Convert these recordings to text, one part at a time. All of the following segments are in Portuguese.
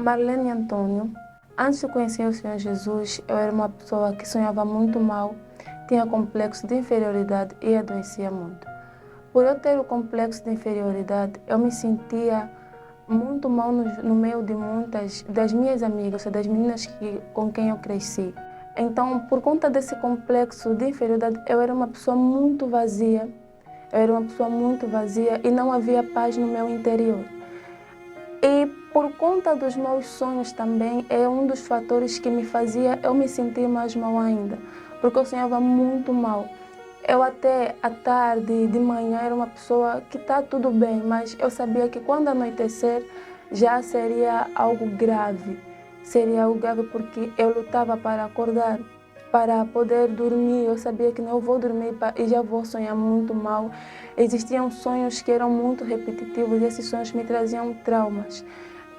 Marlene Antônio. Antes de conhecer o Senhor Jesus, eu era uma pessoa que sonhava muito mal, tinha complexo de inferioridade e adoecia muito. Por eu ter o complexo de inferioridade, eu me sentia muito mal no meio de muitas das minhas amigas, das meninas com quem eu cresci. Então, por conta desse complexo de inferioridade, eu era uma pessoa muito vazia. Eu era uma pessoa muito vazia e não havia paz no meu interior. E por conta dos meus sonhos também, é um dos fatores que me fazia eu me sentir mais mal ainda, porque eu sonhava muito mal. Eu até à tarde, de manhã, era uma pessoa que está tudo bem, mas eu sabia que quando anoitecer já seria algo grave. Seria algo grave porque eu lutava para acordar, para poder dormir. Eu sabia que não eu vou dormir e já vou sonhar muito mal. Existiam sonhos que eram muito repetitivos e esses sonhos me traziam traumas.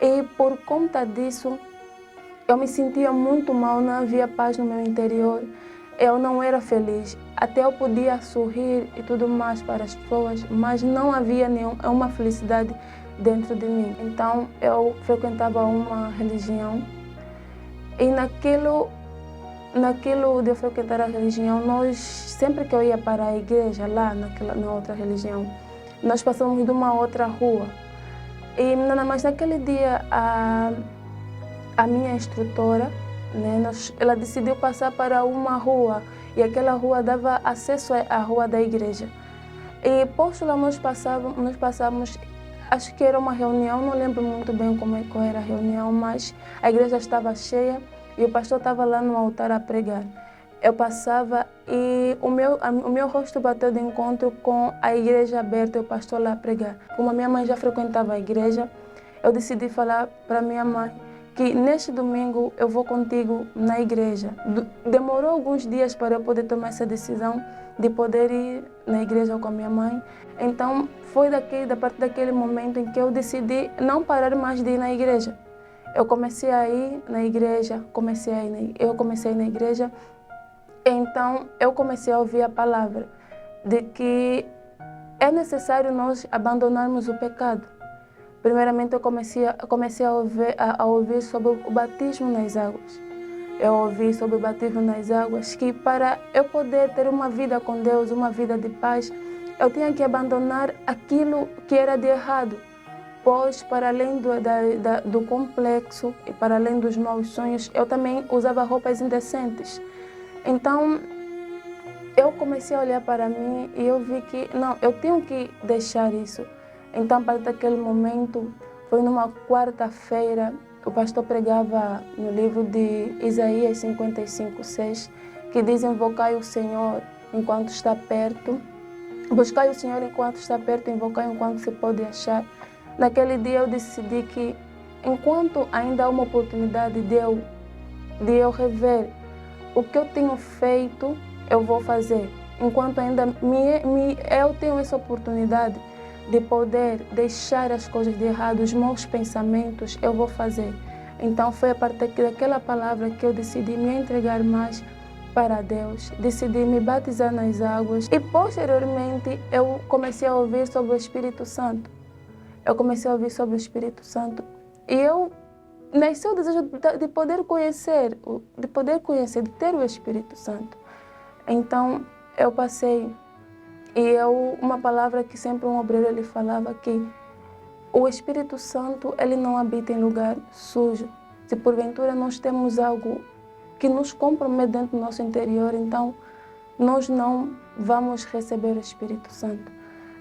E por conta disso, eu me sentia muito mal, não havia paz no meu interior. Eu não era feliz. Até eu podia sorrir e tudo mais para as pessoas, mas não havia nenhuma felicidade dentro de mim. Então eu frequentava uma religião e naquilo de eu frequentar a religião, sempre que eu ia para a igreja lá na outra religião, nós passávamos de uma outra rua. Mas naquele dia a minha instrutora, né, ela decidiu passar para uma rua e aquela rua dava acesso à rua da igreja. E posto lá nós passávamos, acho que era uma reunião, não lembro muito bem qual era a reunião, mas a igreja estava cheia e o pastor estava lá no altar a pregar. Eu passava e o meu rosto bateu de encontro com a igreja aberta e o pastor lá a pregar. Como a minha mãe já frequentava a igreja, eu decidi falar para minha mãe que neste domingo eu vou contigo na igreja. Demorou alguns dias para eu poder tomar essa decisão de poder ir na igreja com a minha mãe. Então foi a partir daquele momento em que eu decidi não parar mais de ir na igreja. Eu comecei a ir na igreja, eu comecei a ir na igreja. Então eu comecei a ouvir a palavra de que é necessário nós abandonarmos o pecado. Primeiramente eu comecei a ouvir sobre o batismo nas águas. Eu ouvi sobre o batismo nas águas que para eu poder ter uma vida com Deus, uma vida de paz, eu tinha que abandonar aquilo que era de errado. Pois para além do complexo e para além dos maus sonhos, eu também usava roupas indecentes. Então eu comecei a olhar para mim e eu vi que não, eu tenho que deixar isso. Então, a partir daquele momento, foi numa quarta-feira, o pastor pregava no livro de Isaías 55:6, que diz: invocai o Senhor enquanto está perto, buscai o Senhor enquanto está perto, invocai enquanto se pode achar. Naquele dia eu decidi que, enquanto ainda há uma oportunidade de eu rever o que eu tenho feito, eu vou fazer. Enquanto ainda eu tenho essa oportunidade de poder deixar as coisas de errado, os maus pensamentos, eu vou fazer. Então foi a partir daquela palavra que eu decidi me entregar mais para Deus, decidi me batizar nas águas e posteriormente eu comecei a ouvir sobre o Espírito Santo. Eu comecei a ouvir sobre o Espírito Santo e nasceu o desejo de poder conhecer, de ter o Espírito Santo. Então eu passei. E uma palavra que sempre um obreiro ele falava que o Espírito Santo ele não habita em lugar sujo. Se porventura nós temos algo que nos compromete dentro do nosso interior, então nós não vamos receber o Espírito Santo.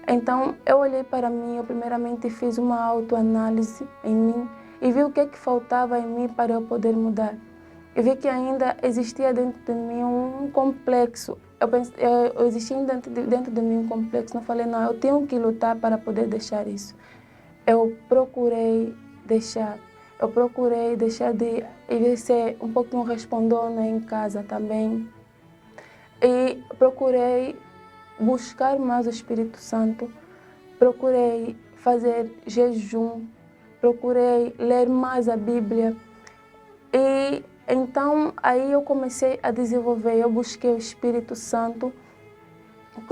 Então eu olhei para mim, eu primeiramente fiz uma autoanálise em mim e vi o que faltava em mim para eu poder mudar. Eu vi que ainda existia dentro de mim um complexo. Existia dentro de mim um complexo. Eu falei, não, eu tenho que lutar para poder deixar isso. Eu procurei deixar de ser um pouquinho respondona em casa também. E procurei buscar mais o Espírito Santo. Procurei fazer jejum. Procurei ler mais a Bíblia. E então, aí eu comecei a desenvolver, eu busquei o Espírito Santo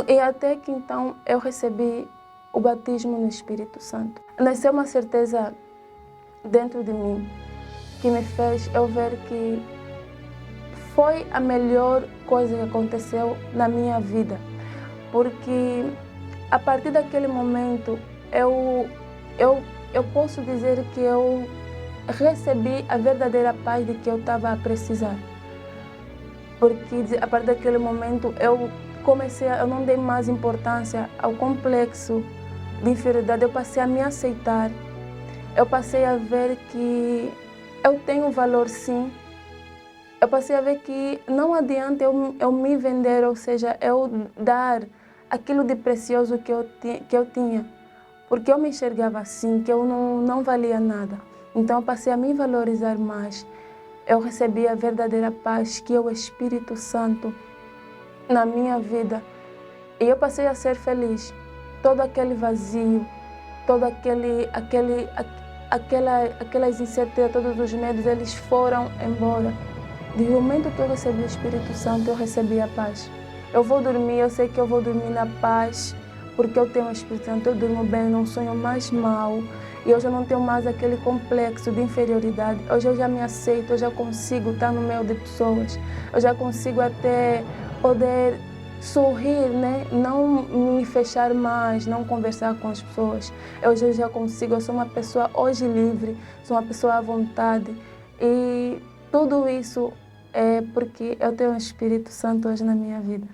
e até que então eu recebi o batismo no Espírito Santo. Nasceu uma certeza dentro de mim que me fez eu ver que foi a melhor coisa que aconteceu na minha vida, porque a partir daquele momento eu posso dizer que eu recebi a verdadeira paz de que eu estava a precisar, porque a partir daquele momento eu não dei mais importância ao complexo de inferioridade, eu passei a me aceitar, eu passei a ver que eu tenho valor sim, eu passei a ver que não adianta eu me vender, ou seja, eu dar aquilo de precioso que eu tinha, porque eu me enxergava assim, que eu não valia nada. Então eu passei a me valorizar mais. Eu recebi a verdadeira paz, que é o Espírito Santo na minha vida. E eu passei a ser feliz. Todo aquele vazio, todo aquelas incertezas, todos os medos, eles foram embora. Do momento que eu recebi o Espírito Santo, eu recebi a paz. Eu vou dormir, eu sei que eu vou dormir na paz, porque eu tenho o Espírito Santo, eu durmo bem, não sonho mais mal. E hoje eu não tenho mais aquele complexo de inferioridade. Hoje eu já me aceito, eu já consigo estar no meio de pessoas. Eu já consigo até poder sorrir, né? Não me fechar mais, não conversar com as pessoas. Hoje eu já consigo, eu sou uma pessoa hoje livre, sou uma pessoa à vontade. E tudo isso é porque eu tenho o Espírito Santo hoje na minha vida.